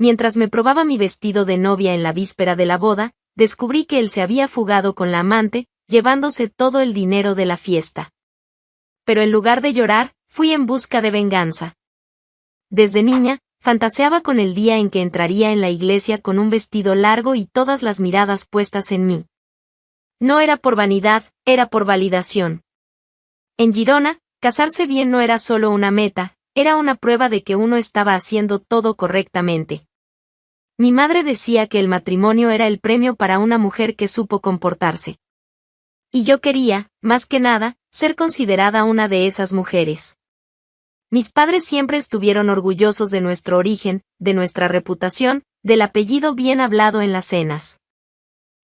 Mientras me probaba mi vestido de novia en la víspera de la boda, descubrí que él se había fugado con la amante, llevándose todo el dinero de la fiesta. Pero en lugar de llorar, fui en busca de venganza. Desde niña, fantaseaba con el día en que entraría en la iglesia con un vestido largo y todas las miradas puestas en mí. No era por vanidad, era por validación. En Girona, casarse bien no era solo una meta, era una prueba de que uno estaba haciendo todo correctamente. Mi madre decía que el matrimonio era el premio para una mujer que supo comportarse. Y yo quería, más que nada, ser considerada una de esas mujeres. Mis padres siempre estuvieron orgullosos de nuestro origen, de nuestra reputación, del apellido bien hablado en las cenas.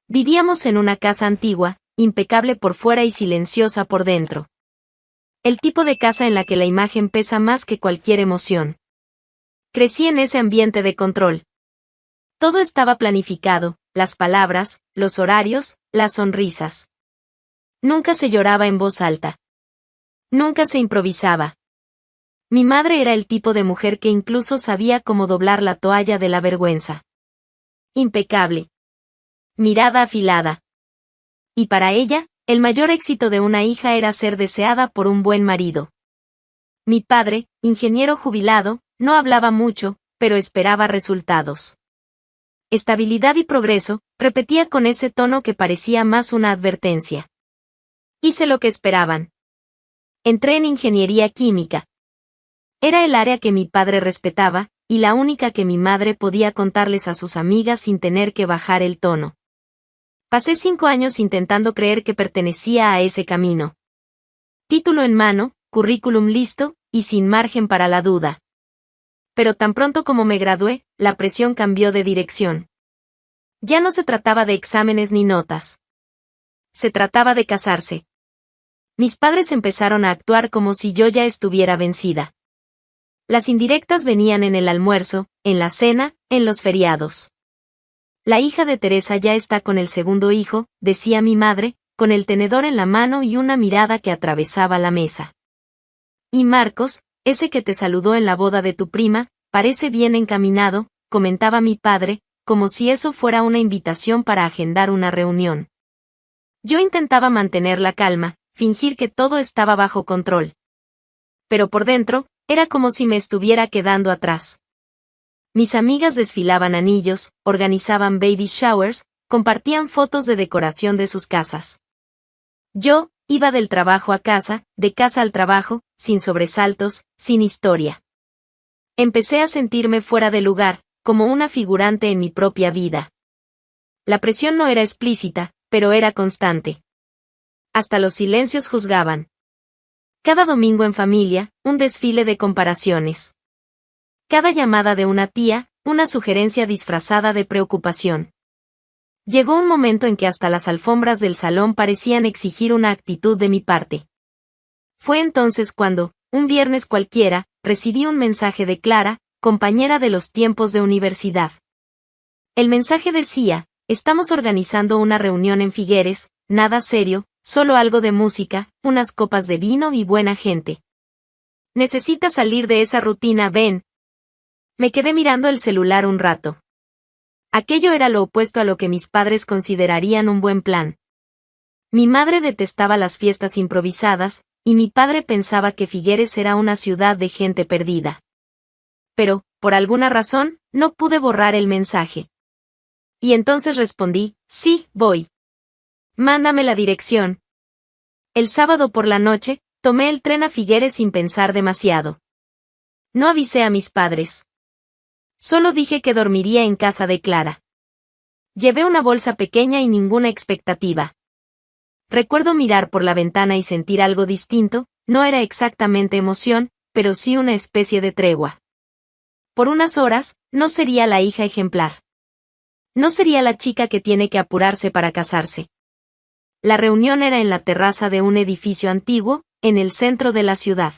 Vivíamos en una casa antigua, impecable por fuera y silenciosa por dentro. El tipo de casa en la que la imagen pesa más que cualquier emoción. Crecí en ese ambiente de control. Todo estaba planificado, las palabras, los horarios, las sonrisas. Nunca se lloraba en voz alta. Nunca se improvisaba. Mi madre era el tipo de mujer que incluso sabía cómo doblar la toalla de la vergüenza. Impecable. Mirada afilada. Y para ella, el mayor éxito de una hija era ser deseada por un buen marido. Mi padre, ingeniero jubilado, no hablaba mucho, pero esperaba resultados. Estabilidad y progreso, repetía con ese tono que parecía más una advertencia. Hice lo que esperaban. Entré en ingeniería química. Era el área que mi padre respetaba, y la única que mi madre podía contarles a sus amigas sin tener que bajar el tono. Pasé 5 años intentando creer que pertenecía a ese camino. Título en mano, currículum listo, y sin margen para la duda. Pero tan pronto como me gradué, la presión cambió de dirección. Ya no se trataba de exámenes ni notas. Se trataba de casarse. Mis padres empezaron a actuar como si yo ya estuviera vencida. Las indirectas venían en el almuerzo, en la cena, en los feriados. La hija de Teresa ya está con el segundo hijo, decía mi madre, con el tenedor en la mano y una mirada que atravesaba la mesa. Y Marcos, ese que te saludó en la boda de tu prima, parece bien encaminado, comentaba mi padre, como si eso fuera una invitación para agendar una reunión. Yo intentaba mantener la calma, fingir que todo estaba bajo control. Pero por dentro, era como si me estuviera quedando atrás. Mis amigas desfilaban anillos, organizaban baby showers, compartían fotos de decoración de sus casas. Yo, iba del trabajo a casa, de casa al trabajo, sin sobresaltos, sin historia. Empecé a sentirme fuera de lugar, como una figurante en mi propia vida. La presión no era explícita, pero era constante. Hasta los silencios juzgaban. Cada domingo en familia, un desfile de comparaciones. Cada llamada de una tía, una sugerencia disfrazada de preocupación. Llegó un momento en que hasta las alfombras del salón parecían exigir una actitud de mi parte. Fue entonces cuando, un viernes cualquiera, recibí un mensaje de Clara, compañera de los tiempos de universidad. El mensaje decía: estamos organizando una reunión en Figueres, nada serio, solo algo de música, unas copas de vino y buena gente. Necesitas salir de esa rutina, ven. Me quedé mirando el celular un rato. Aquello era lo opuesto a lo que mis padres considerarían un buen plan. Mi madre detestaba las fiestas improvisadas, y mi padre pensaba que Figueres era una ciudad de gente perdida. Pero, por alguna razón, no pude borrar el mensaje. Y entonces respondí: sí, voy. Mándame la dirección. El sábado por la noche, tomé el tren a Figueres sin pensar demasiado. No avisé a mis padres. Solo dije que dormiría en casa de Clara. Llevé una bolsa pequeña y ninguna expectativa. Recuerdo mirar por la ventana y sentir algo distinto, no era exactamente emoción, pero sí una especie de tregua. Por unas horas, no sería la hija ejemplar. No sería la chica que tiene que apurarse para casarse. La reunión era en la terraza de un edificio antiguo, en el centro de la ciudad.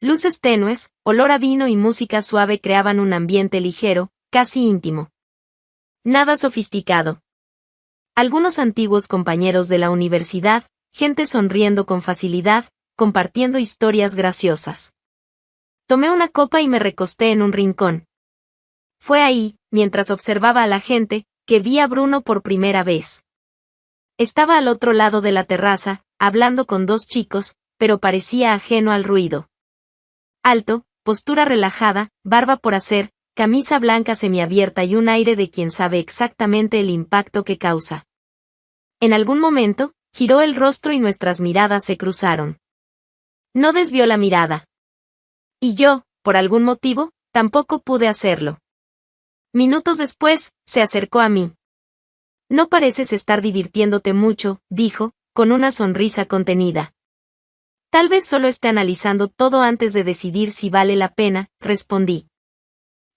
Luces tenues, olor a vino y música suave creaban un ambiente ligero, casi íntimo. Nada sofisticado. Algunos antiguos compañeros de la universidad, gente sonriendo con facilidad, compartiendo historias graciosas. Tomé una copa y me recosté en un rincón. Fue ahí, mientras observaba a la gente, que vi a Bruno por primera vez. Estaba al otro lado de la terraza, hablando con dos chicos, pero parecía ajeno al ruido. Alto, postura relajada, barba por hacer, camisa blanca semiabierta y un aire de quien sabe exactamente el impacto que causa. En algún momento, giró el rostro y nuestras miradas se cruzaron. No desvió la mirada. Y yo, por algún motivo, tampoco pude hacerlo. Minutos después, se acercó a mí. No pareces estar divirtiéndote mucho, dijo, con una sonrisa contenida. Tal vez solo esté analizando todo antes de decidir si vale la pena, respondí.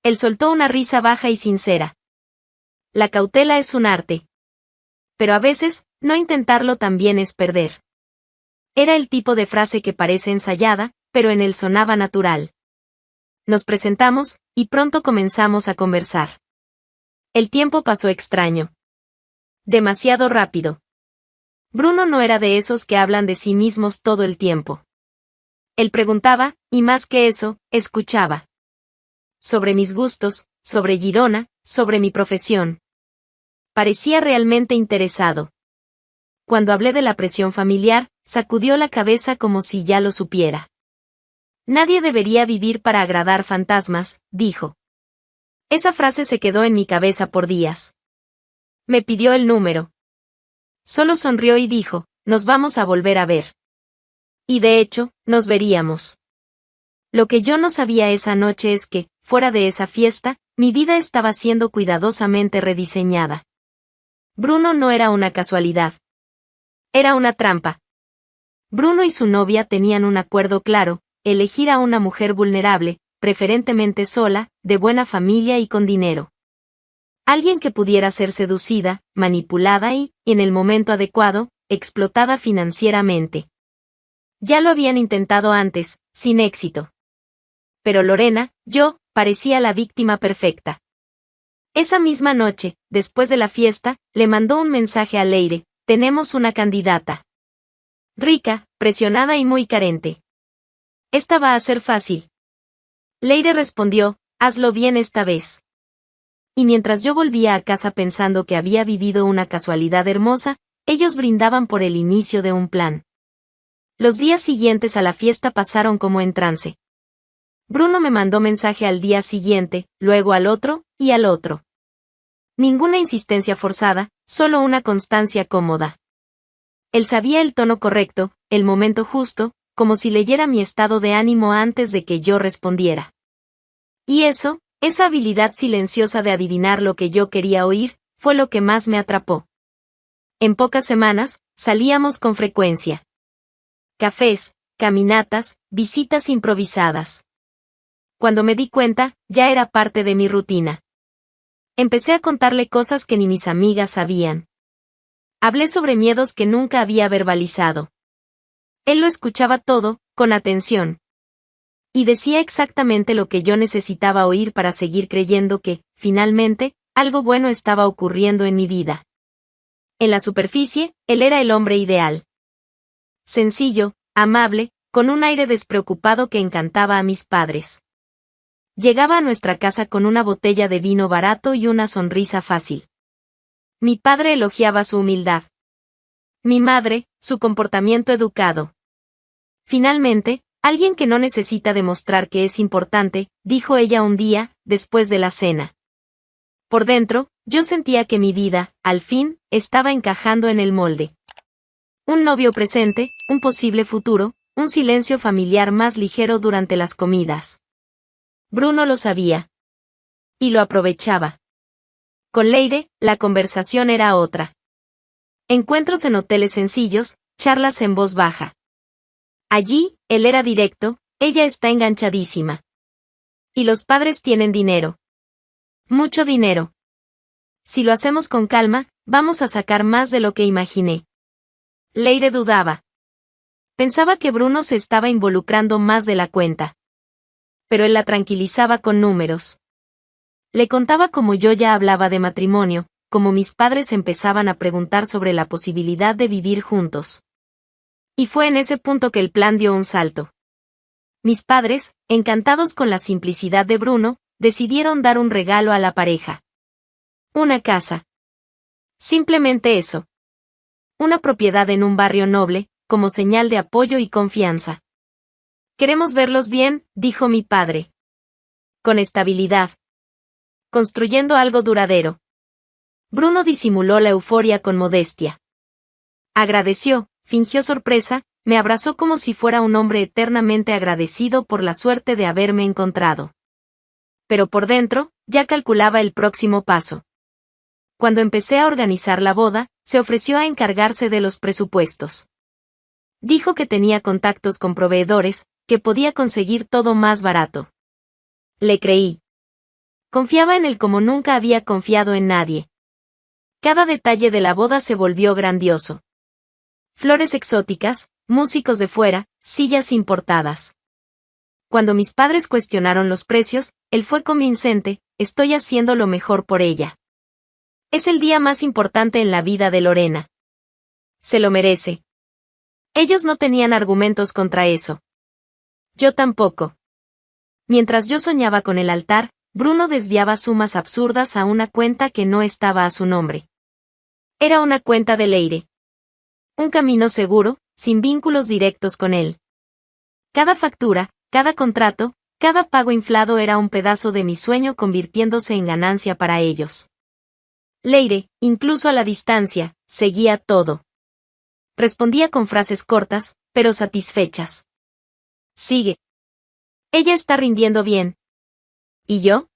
Él soltó una risa baja y sincera. La cautela es un arte. Pero a veces, no intentarlo también es perder. Era el tipo de frase que parece ensayada, pero en él sonaba natural. Nos presentamos, y pronto comenzamos a conversar. El tiempo pasó extraño. Demasiado rápido. Bruno no era de esos que hablan de sí mismos todo el tiempo. Él preguntaba, y más que eso, escuchaba. Sobre mis gustos, sobre Girona, sobre mi profesión. Parecía realmente interesado. Cuando hablé de la presión familiar, sacudió la cabeza como si ya lo supiera. Nadie debería vivir para agradar fantasmas, dijo. Esa frase se quedó en mi cabeza por días. Me pidió el número. Solo sonrió y dijo, nos vamos a volver a ver. Y de hecho, nos veríamos. Lo que yo no sabía esa noche es que, fuera de esa fiesta, mi vida estaba siendo cuidadosamente rediseñada. Bruno no era una casualidad. Era una trampa. Bruno y su novia tenían un acuerdo claro, elegir a una mujer vulnerable, preferentemente sola, de buena familia y con dinero. Alguien que pudiera ser seducida, manipulada y, en el momento adecuado, explotada financieramente. Ya lo habían intentado antes, sin éxito. Pero Lorena, yo, parecía la víctima perfecta. Esa misma noche, después de la fiesta, le mandó un mensaje a Leire, tenemos una candidata. Rica, presionada y muy carente. Esta va a ser fácil. Leire respondió, hazlo bien esta vez. Y mientras yo volvía a casa pensando que había vivido una casualidad hermosa, ellos brindaban por el inicio de un plan. Los días siguientes a la fiesta pasaron como en trance. Bruno me mandó mensaje al día siguiente, luego al otro, y al otro. Ninguna insistencia forzada, solo una constancia cómoda. Él sabía el tono correcto, el momento justo, como si leyera mi estado de ánimo antes de que yo respondiera. Y eso, esa habilidad silenciosa de adivinar lo que yo quería oír, fue lo que más me atrapó. En pocas semanas, salíamos con frecuencia. Cafés, caminatas, visitas improvisadas. Cuando me di cuenta, ya era parte de mi rutina. Empecé a contarle cosas que ni mis amigas sabían. Hablé sobre miedos que nunca había verbalizado. Él lo escuchaba todo, con atención. Y decía exactamente lo que yo necesitaba oír para seguir creyendo que, finalmente, algo bueno estaba ocurriendo en mi vida. En la superficie, él era el hombre ideal. Sencillo, amable, con un aire despreocupado que encantaba a mis padres. Llegaba a nuestra casa con una botella de vino barato y una sonrisa fácil. Mi padre elogiaba su humildad. Mi madre, su comportamiento educado. Finalmente, alguien que no necesita demostrar que es importante, dijo ella un día, después de la cena. Por dentro, yo sentía que mi vida, al fin, estaba encajando en el molde. Un novio presente, un posible futuro, un silencio familiar más ligero durante las comidas. Bruno lo sabía. Y lo aprovechaba. Con Leire, la conversación era otra. Encuentros en hoteles sencillos, charlas en voz baja. Allí, él era directo, ella está enganchadísima. Y los padres tienen dinero. Mucho dinero. Si lo hacemos con calma, vamos a sacar más de lo que imaginé. Leire dudaba. Pensaba que Bruno se estaba involucrando más de la cuenta. Pero él la tranquilizaba con números. Le contaba cómo yo ya hablaba de matrimonio, cómo mis padres empezaban a preguntar sobre la posibilidad de vivir juntos. Y fue en ese punto que el plan dio un salto. Mis padres, encantados con la simplicidad de Bruno, decidieron dar un regalo a la pareja. Una casa. Simplemente eso. Una propiedad en un barrio noble, como señal de apoyo y confianza. Queremos verlos bien, dijo mi padre. Con estabilidad. Construyendo algo duradero. Bruno disimuló la euforia con modestia. Agradeció, fingió sorpresa, me abrazó como si fuera un hombre eternamente agradecido por la suerte de haberme encontrado. Pero por dentro, ya calculaba el próximo paso. Cuando empecé a organizar la boda, se ofreció a encargarse de los presupuestos. Dijo que tenía contactos con proveedores, que podía conseguir todo más barato. Le creí. Confiaba en él como nunca había confiado en nadie. Cada detalle de la boda se volvió grandioso. Flores exóticas, músicos de fuera, sillas importadas. Cuando mis padres cuestionaron los precios, él fue convincente: estoy haciendo lo mejor por ella. Es el día más importante en la vida de Lorena. Se lo merece. Ellos no tenían argumentos contra eso. Yo tampoco. Mientras yo soñaba con el altar, Bruno desviaba sumas absurdas a una cuenta que no estaba a su nombre. Era una cuenta de Leire. Un camino seguro, sin vínculos directos con él. Cada factura, cada contrato, cada pago inflado era un pedazo de mi sueño convirtiéndose en ganancia para ellos. Leire, incluso a la distancia, seguía todo. Respondía con frases cortas, pero satisfechas. Sigue. Ella está rindiendo bien. ¿Y yo?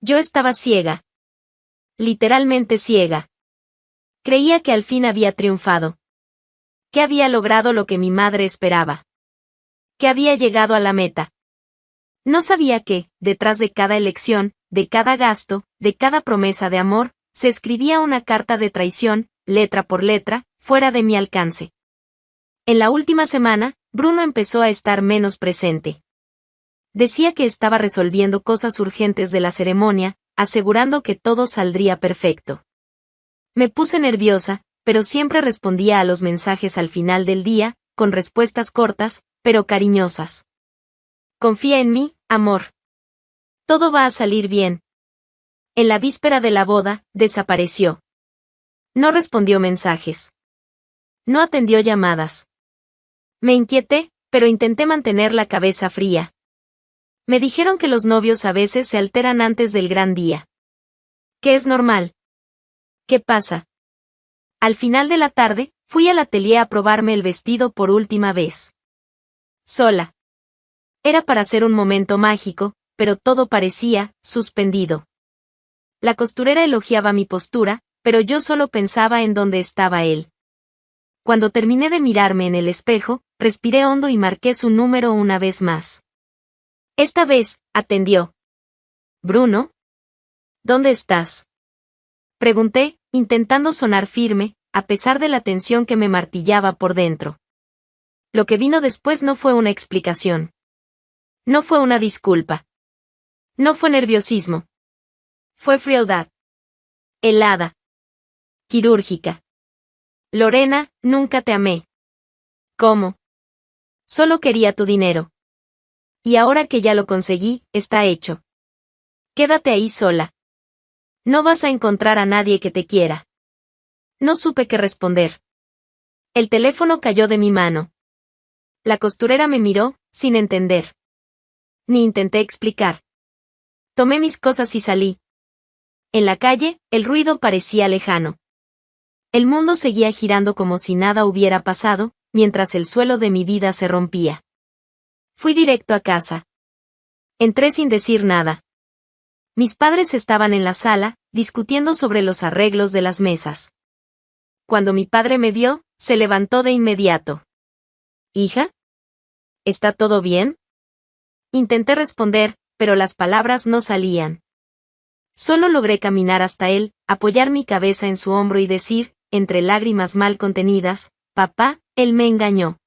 Yo estaba ciega. Literalmente ciega. Creía que al fin había triunfado. Que había logrado lo que mi madre esperaba. Que había llegado a la meta. No sabía que, detrás de cada elección, de cada gasto, de cada promesa de amor, se escribía una carta de traición, letra por letra, fuera de mi alcance. En la última semana, Bruno empezó a estar menos presente. Decía que estaba resolviendo cosas urgentes de la ceremonia, asegurando que todo saldría perfecto. Me puse nerviosa, pero siempre respondía a los mensajes al final del día, con respuestas cortas, pero cariñosas. Confía en mí, amor. Todo va a salir bien. En la víspera de la boda, desapareció. No respondió mensajes. No atendió llamadas. Me inquieté, pero intenté mantener la cabeza fría. Me dijeron que los novios a veces se alteran antes del gran día. Que es normal. ¿Qué pasa? Al final de la tarde, fui al atelier a probarme el vestido por última vez. Sola. Era para ser un momento mágico, pero todo parecía suspendido. La costurera elogiaba mi postura, pero yo solo pensaba en dónde estaba él. Cuando terminé de mirarme en el espejo, respiré hondo y marqué su número una vez más. Esta vez, atendió. Bruno. ¿Dónde estás? Pregunté, intentando sonar firme, a pesar de la tensión que me martillaba por dentro. Lo que vino después no fue una explicación. No fue una disculpa. No fue nerviosismo. Fue frialdad. Helada. Quirúrgica. Lorena, nunca te amé. ¿Cómo? Solo quería tu dinero. Y ahora que ya lo conseguí, está hecho. Quédate ahí sola. No vas a encontrar a nadie que te quiera. No supe qué responder. El teléfono cayó de mi mano. La costurera me miró, sin entender. Ni intenté explicar. Tomé mis cosas y salí. En la calle, el ruido parecía lejano. El mundo seguía girando como si nada hubiera pasado, mientras el suelo de mi vida se rompía. Fui directo a casa. Entré sin decir nada. Mis padres estaban en la sala, discutiendo sobre los arreglos de las mesas. Cuando mi padre me vio, se levantó de inmediato. ¿Hija? ¿Está todo bien? Intenté responder, pero las palabras no salían. Solo logré caminar hasta él, apoyar mi cabeza en su hombro y decir, entre lágrimas mal contenidas: papá, él me engañó.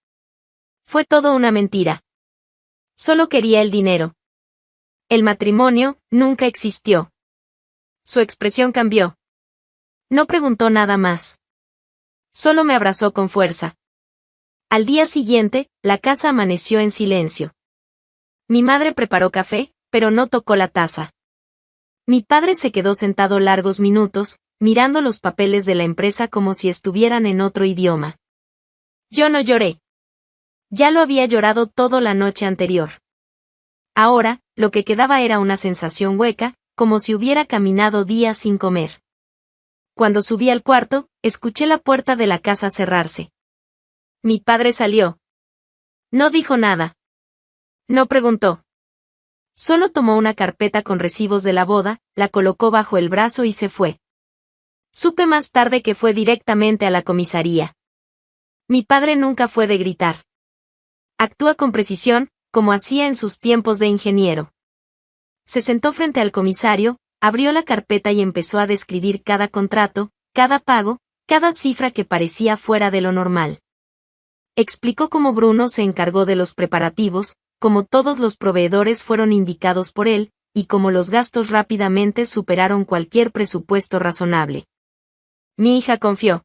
Fue todo una mentira. Solo quería el dinero. El matrimonio nunca existió. Su expresión cambió. No preguntó nada más. Solo me abrazó con fuerza. Al día siguiente, la casa amaneció en silencio. Mi madre preparó café, pero no tocó la taza. Mi padre se quedó sentado largos minutos, mirando los papeles de la empresa como si estuvieran en otro idioma. Yo no lloré. Ya lo había llorado toda la noche anterior. Ahora, lo que quedaba era una sensación hueca, como si hubiera caminado días sin comer. Cuando subí al cuarto, escuché la puerta de la casa cerrarse. Mi padre salió. No dijo nada. No preguntó. Solo tomó una carpeta con recibos de la boda, la colocó bajo el brazo y se fue. Supe más tarde que fue directamente a la comisaría. Mi padre nunca fue de gritar. Actúa con precisión, como hacía en sus tiempos de ingeniero. Se sentó frente al comisario, abrió la carpeta y empezó a describir cada contrato, cada pago, cada cifra que parecía fuera de lo normal. Explicó cómo Bruno se encargó de los preparativos, cómo todos los proveedores fueron indicados por él, y cómo los gastos rápidamente superaron cualquier presupuesto razonable. Mi hija confió.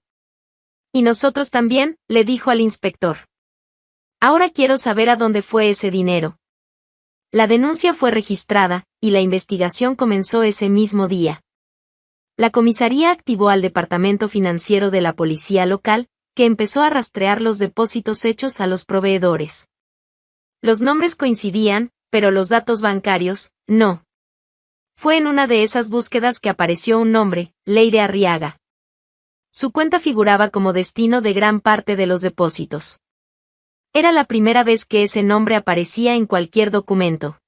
Y nosotros también, le dijo al inspector. Ahora quiero saber a dónde fue ese dinero. La denuncia fue registrada, y la investigación comenzó ese mismo día. La comisaría activó al departamento financiero de la policía local, que empezó a rastrear los depósitos hechos a los proveedores. Los nombres coincidían, pero los datos bancarios, no. Fue en una de esas búsquedas que apareció un nombre, Leire Arriaga. Su cuenta figuraba como destino de gran parte de los depósitos. Era la primera vez que ese nombre aparecía en cualquier documento.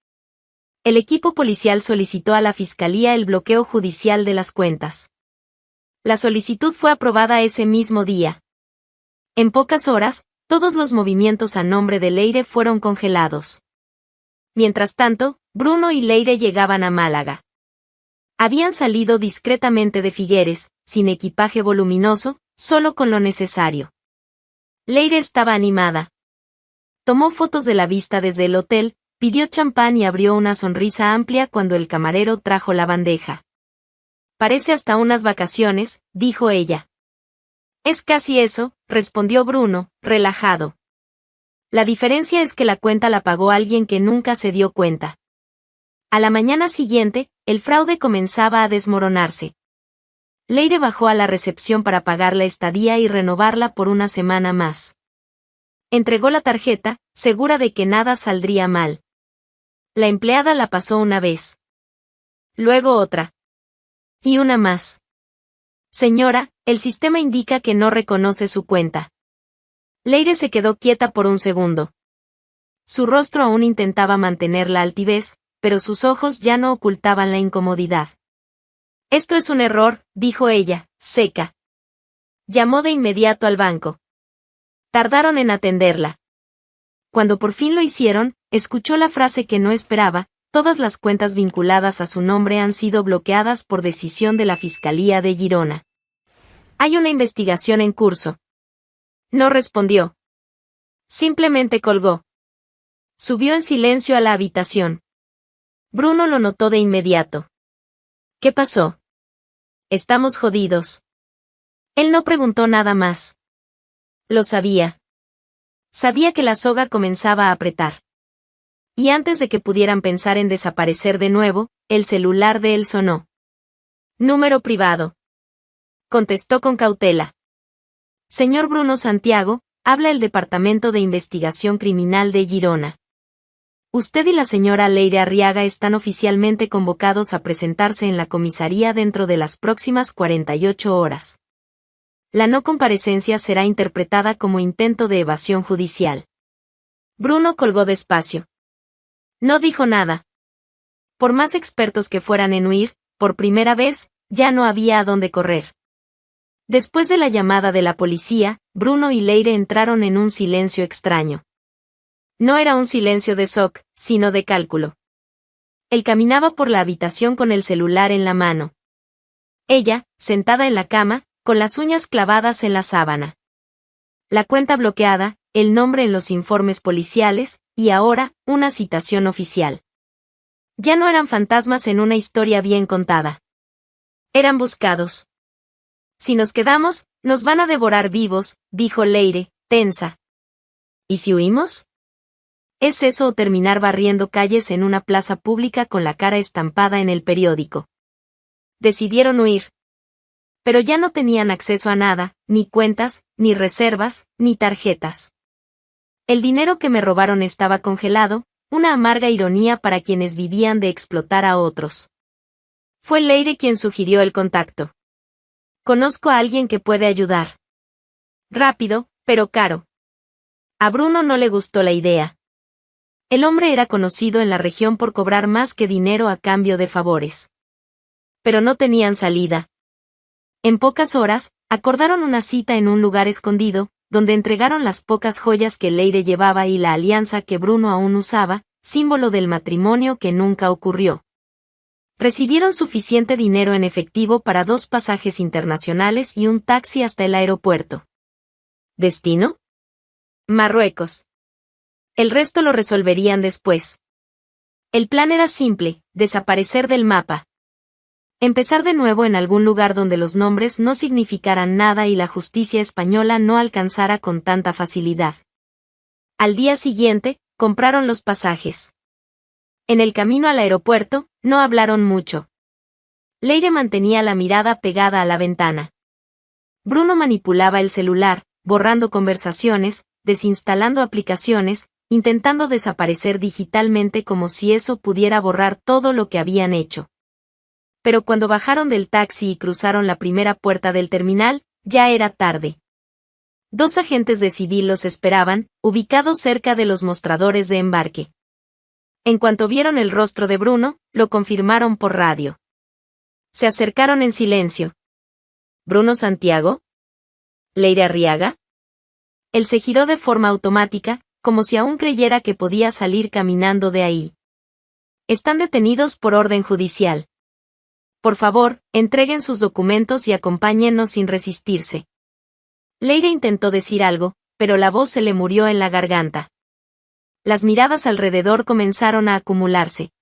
El equipo policial solicitó a la Fiscalía el bloqueo judicial de las cuentas. La solicitud fue aprobada ese mismo día. En pocas horas, todos los movimientos a nombre de Leire fueron congelados. Mientras tanto, Bruno y Leire llegaban a Málaga. Habían salido discretamente de Figueres, sin equipaje voluminoso, solo con lo necesario. Leire estaba animada. Tomó fotos de la vista desde el hotel, pidió champán y abrió una sonrisa amplia cuando el camarero trajo la bandeja. Parece hasta unas vacaciones, dijo ella. Es casi eso, respondió Bruno, relajado. La diferencia es que la cuenta la pagó alguien que nunca se dio cuenta. A la mañana siguiente, el fraude comenzaba a desmoronarse. Leire bajó a la recepción para pagar la estadía y renovarla por una semana más. Entregó la tarjeta, segura de que nada saldría mal. La empleada la pasó una vez. Luego otra. Y una más. Señora, el sistema indica que no reconoce su cuenta. Leire se quedó quieta por un segundo. Su rostro aún intentaba mantener la altivez, pero sus ojos ya no ocultaban la incomodidad. Esto es un error, dijo ella, seca. Llamó de inmediato al banco. Tardaron en atenderla. Cuando por fin lo hicieron, escuchó la frase que no esperaba: todas las cuentas vinculadas a su nombre han sido bloqueadas por decisión de la Fiscalía de Girona. Hay una investigación en curso. No respondió. Simplemente colgó. Subió en silencio a la habitación. Bruno lo notó de inmediato. ¿Qué pasó? Estamos jodidos. Él no preguntó nada más. Lo sabía. Sabía que la soga comenzaba a apretar. Y antes de que pudieran pensar en desaparecer de nuevo, el celular de él sonó. Número privado. Contestó con cautela. Señor Bruno Santiago, habla el Departamento de Investigación Criminal de Girona. Usted y la señora Leire Arriaga están oficialmente convocados a presentarse en la comisaría dentro de las próximas 48 horas. La no comparecencia será interpretada como intento de evasión judicial. Bruno colgó despacio. No dijo nada. Por más expertos que fueran en huir, por primera vez, ya no había a dónde correr. Después de la llamada de la policía, Bruno y Leire entraron en un silencio extraño. No era un silencio de shock, sino de cálculo. Él caminaba por la habitación con el celular en la mano. Ella, sentada en la cama, con las uñas clavadas en la sábana. La cuenta bloqueada, el nombre en los informes policiales, y ahora, una citación oficial. Ya no eran fantasmas en una historia bien contada. Eran buscados. Si nos quedamos, nos van a devorar vivos, dijo Leire, tensa. ¿Y si huimos? ¿Es eso o terminar barriendo calles en una plaza pública con la cara estampada en el periódico? Decidieron huir. Pero ya no tenían acceso a nada, ni cuentas, ni reservas, ni tarjetas. El dinero que me robaron estaba congelado, una amarga ironía para quienes vivían de explotar a otros. Fue Leire quien sugirió el contacto. Conozco a alguien que puede ayudar. Rápido, pero caro. A Bruno no le gustó la idea. El hombre era conocido en la región por cobrar más que dinero a cambio de favores. Pero no tenían salida. En pocas horas, acordaron una cita en un lugar escondido, donde entregaron las pocas joyas que Leire llevaba y la alianza que Bruno aún usaba, símbolo del matrimonio que nunca ocurrió. Recibieron suficiente dinero en efectivo para 2 pasajes internacionales y un taxi hasta el aeropuerto. ¿Destino? Marruecos. El resto lo resolverían después. El plan era simple, desaparecer del mapa. Empezar de nuevo en algún lugar donde los nombres no significaran nada y la justicia española no alcanzara con tanta facilidad. Al día siguiente, compraron los pasajes. En el camino al aeropuerto, no hablaron mucho. Leire mantenía la mirada pegada a la ventana. Bruno manipulaba el celular, borrando conversaciones, desinstalando aplicaciones, intentando desaparecer digitalmente como si eso pudiera borrar todo lo que habían hecho. Pero cuando bajaron del taxi y cruzaron la primera puerta del terminal, ya era tarde. 2 agentes de civil los esperaban, ubicados cerca de los mostradores de embarque. En cuanto vieron el rostro de Bruno, lo confirmaron por radio. Se acercaron en silencio. ¿Bruno Santiago? ¿Leire Arriaga? Él se giró de forma automática, como si aún creyera que podía salir caminando de ahí. Están detenidos por orden judicial. Por favor, entreguen sus documentos y acompáñennos sin resistirse. Leire intentó decir algo, pero la voz se le murió en la garganta. Las miradas alrededor comenzaron a acumularse.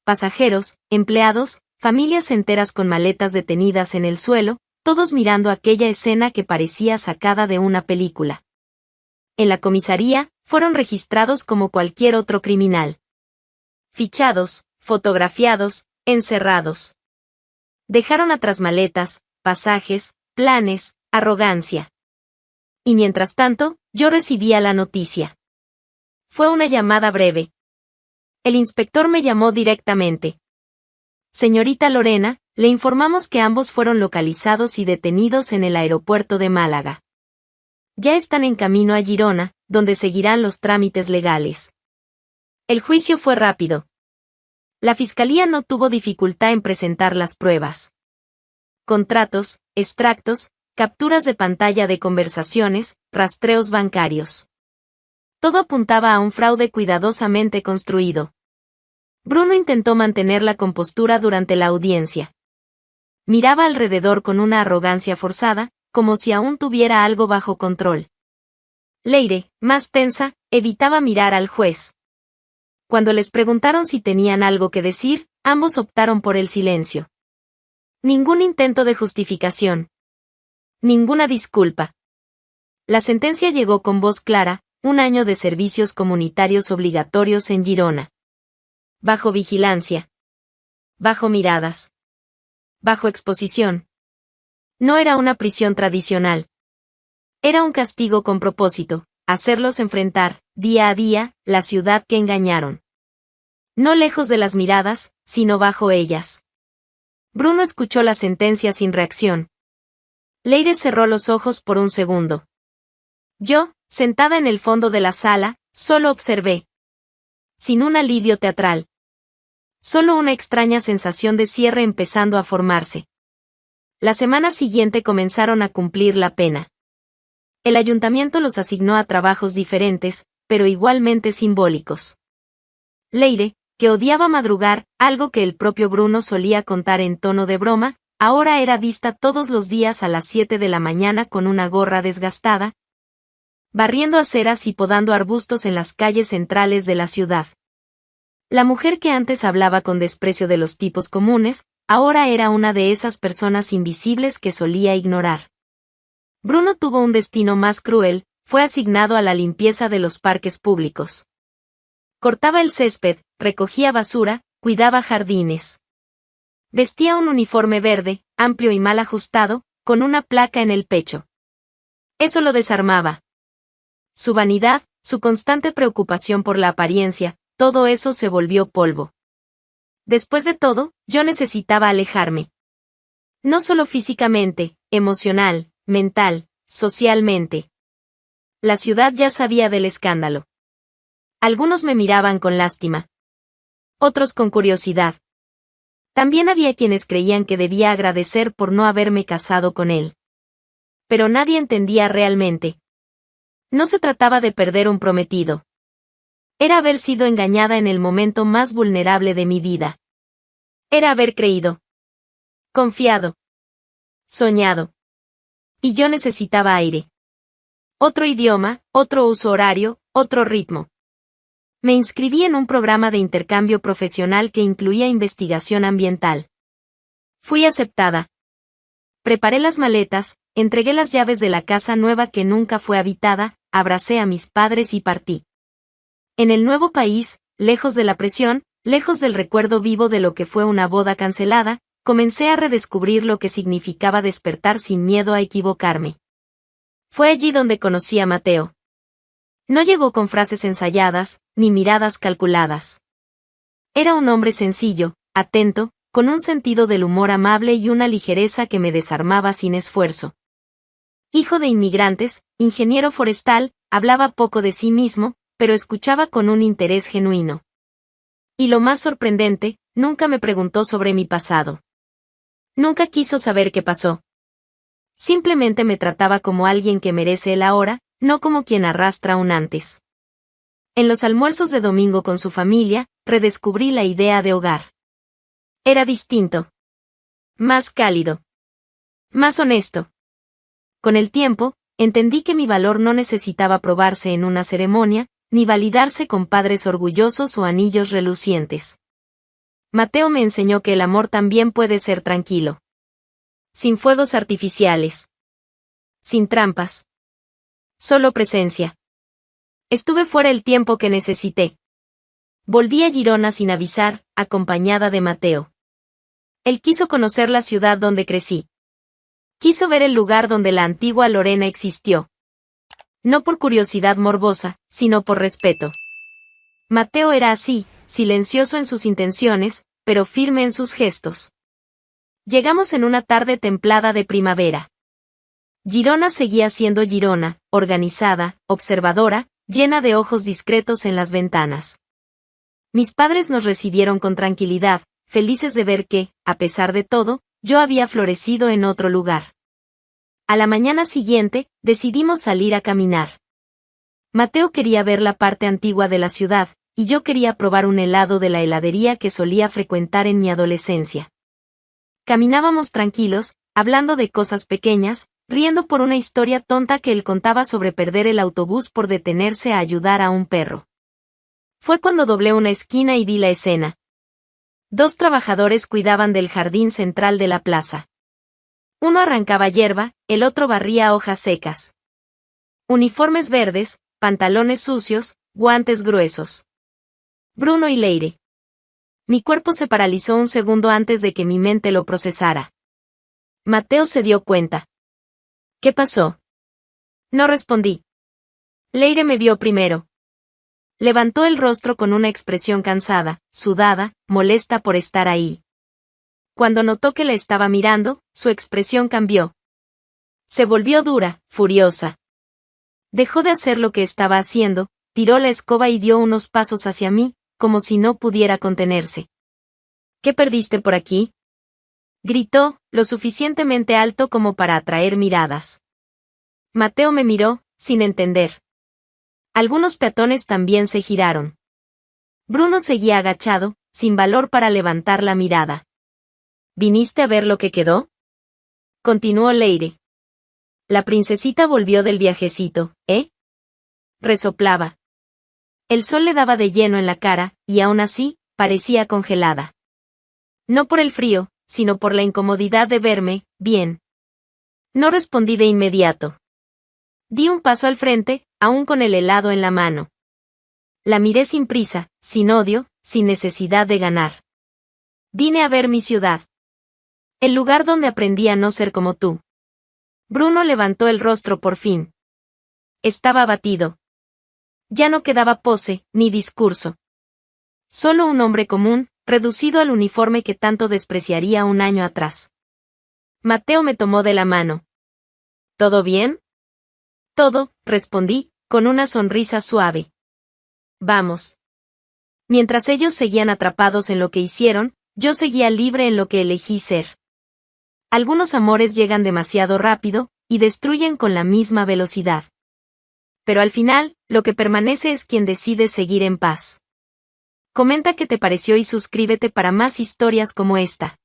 Pasajeros, empleados, familias enteras con maletas detenidas en el suelo, todos mirando aquella escena que parecía sacada de una película. En la comisaría, fueron registrados como cualquier otro criminal. Fichados, fotografiados, encerrados. Dejaron atrás maletas, pasajes, planes, arrogancia. Y mientras tanto, yo recibía la noticia. Fue una llamada breve. El inspector me llamó directamente. Señorita Lorena, le informamos que ambos fueron localizados y detenidos en el aeropuerto de Málaga. Ya están en camino a Girona, donde seguirán los trámites legales. El juicio fue rápido. La fiscalía no tuvo dificultad en presentar las pruebas. Contratos, extractos, capturas de pantalla de conversaciones, rastreos bancarios. Todo apuntaba a un fraude cuidadosamente construido. Bruno intentó mantener la compostura durante la audiencia. Miraba alrededor con una arrogancia forzada, como si aún tuviera algo bajo control. Leire, más tensa, evitaba mirar al juez. Cuando les preguntaron si tenían algo que decir, ambos optaron por el silencio. Ningún intento de justificación. Ninguna disculpa. La sentencia llegó con voz clara: 1 año de servicios comunitarios obligatorios en Girona. Bajo vigilancia. Bajo miradas. Bajo exposición. No era una prisión tradicional. Era un castigo con propósito: hacerlos enfrentar, día a día, la ciudad que engañaron. No lejos de las miradas, sino bajo ellas. Bruno escuchó la sentencia sin reacción. Leire cerró los ojos por un segundo. Yo, sentada en el fondo de la sala, solo observé. Sin un alivio teatral. Solo una extraña sensación de cierre empezando a formarse. La semana siguiente comenzaron a cumplir la pena. El ayuntamiento los asignó a trabajos diferentes, pero igualmente simbólicos. Leire, que odiaba madrugar, algo que el propio Bruno solía contar en tono de broma, ahora era vista todos los días a las 7 de la mañana con una gorra desgastada, barriendo aceras y podando arbustos en las calles centrales de la ciudad. La mujer que antes hablaba con desprecio de los tipos comunes, ahora era una de esas personas invisibles que solía ignorar. Bruno tuvo un destino más cruel: fue asignado a la limpieza de los parques públicos. Cortaba el césped, recogía basura, cuidaba jardines. Vestía un uniforme verde, amplio y mal ajustado, con una placa en el pecho. Eso lo desarmaba. Su vanidad, su constante preocupación por la apariencia, todo eso se volvió polvo. Después de todo, yo necesitaba alejarme. No solo físicamente, emocional, mental, socialmente. La ciudad ya sabía del escándalo. Algunos me miraban con lástima. Otros con curiosidad. También había quienes creían que debía agradecer por no haberme casado con él. Pero nadie entendía realmente. No se trataba de perder un prometido. Era haber sido engañada en el momento más vulnerable de mi vida. Era haber creído. Confiado. Soñado. Y yo necesitaba aire. Otro idioma, otro uso horario, otro ritmo. Me inscribí en un programa de intercambio profesional que incluía investigación ambiental. Fui aceptada. Preparé las maletas, entregué las llaves de la casa nueva que nunca fue habitada, abracé a mis padres y partí. En el nuevo país, lejos de la presión, lejos del recuerdo vivo de lo que fue una boda cancelada, comencé a redescubrir lo que significaba despertar sin miedo a equivocarme. Fue allí donde conocí a Mateo. No llegó con frases ensayadas, ni miradas calculadas. Era un hombre sencillo, atento, con un sentido del humor amable y una ligereza que me desarmaba sin esfuerzo. Hijo de inmigrantes, ingeniero forestal, hablaba poco de sí mismo, pero escuchaba con un interés genuino. Y lo más sorprendente, nunca me preguntó sobre mi pasado. Nunca quiso saber qué pasó. Simplemente me trataba como alguien que merece el ahora, no como quien arrastra un antes. En los almuerzos de domingo con su familia, redescubrí la idea de hogar. Era distinto. Más cálido. Más honesto. Con el tiempo, entendí que mi valor no necesitaba probarse en una ceremonia, ni validarse con padres orgullosos o anillos relucientes. Mateo me enseñó que el amor también puede ser tranquilo. Sin fuegos artificiales. Sin trampas. Solo presencia. Estuve fuera el tiempo que necesité. Volví a Girona sin avisar, acompañada de Mateo. Él quiso conocer la ciudad donde crecí. Quiso ver el lugar donde la antigua Lorena existió. No por curiosidad morbosa, sino por respeto. Mateo era así, silencioso en sus intenciones, pero firme en sus gestos. Llegamos en una tarde templada de primavera. Girona seguía siendo Girona, organizada, observadora, llena de ojos discretos en las ventanas. Mis padres nos recibieron con tranquilidad, felices de ver que, a pesar de todo, yo había florecido en otro lugar. A la mañana siguiente, decidimos salir a caminar. Mateo quería ver la parte antigua de la ciudad, y yo quería probar un helado de la heladería que solía frecuentar en mi adolescencia. Caminábamos tranquilos, hablando de cosas pequeñas, riendo por una historia tonta que él contaba sobre perder el autobús por detenerse a ayudar a un perro. Fue cuando doblé una esquina y vi la escena. 2 trabajadores cuidaban del jardín central de la plaza. Uno arrancaba hierba, el otro barría hojas secas. Uniformes verdes, pantalones sucios, guantes gruesos. Bruno y Leire. Mi cuerpo se paralizó un segundo antes de que mi mente lo procesara. Mateo se dio cuenta. ¿Qué pasó? No respondí. Leire me vio primero. Levantó el rostro con una expresión cansada, sudada, molesta por estar ahí. Cuando notó que la estaba mirando, su expresión cambió. Se volvió dura, furiosa. Dejó de hacer lo que estaba haciendo, tiró la escoba y dio unos pasos hacia mí, como si no pudiera contenerse. ¿Qué perdiste por aquí? Gritó, lo suficientemente alto como para atraer miradas. Mateo me miró, sin entender. Algunos peatones también se giraron. Bruno seguía agachado, sin valor para levantar la mirada. ¿Viniste a ver lo que quedó? Continuó Leire. La princesita volvió del viajecito, ¿eh? Resoplaba. El sol le daba de lleno en la cara, y aún así, parecía congelada. No por el frío, sino por la incomodidad de verme, bien. No respondí de inmediato. Di un paso al frente, aún con el helado en la mano. La miré sin prisa, sin odio, sin necesidad de ganar. Vine a ver mi ciudad. El lugar donde aprendí a no ser como tú. Bruno levantó el rostro por fin. Estaba abatido. Ya no quedaba pose, ni discurso. Solo un hombre común, reducido al uniforme que tanto despreciaría un año atrás. Mateo me tomó de la mano. ¿Todo bien? Todo, respondí, con una sonrisa suave. Vamos. Mientras ellos seguían atrapados en lo que hicieron, yo seguía libre en lo que elegí ser. Algunos amores llegan demasiado rápido, y destruyen con la misma velocidad. Pero al final, lo que permanece es quien decide seguir en paz. Comenta qué te pareció y suscríbete para más historias como esta.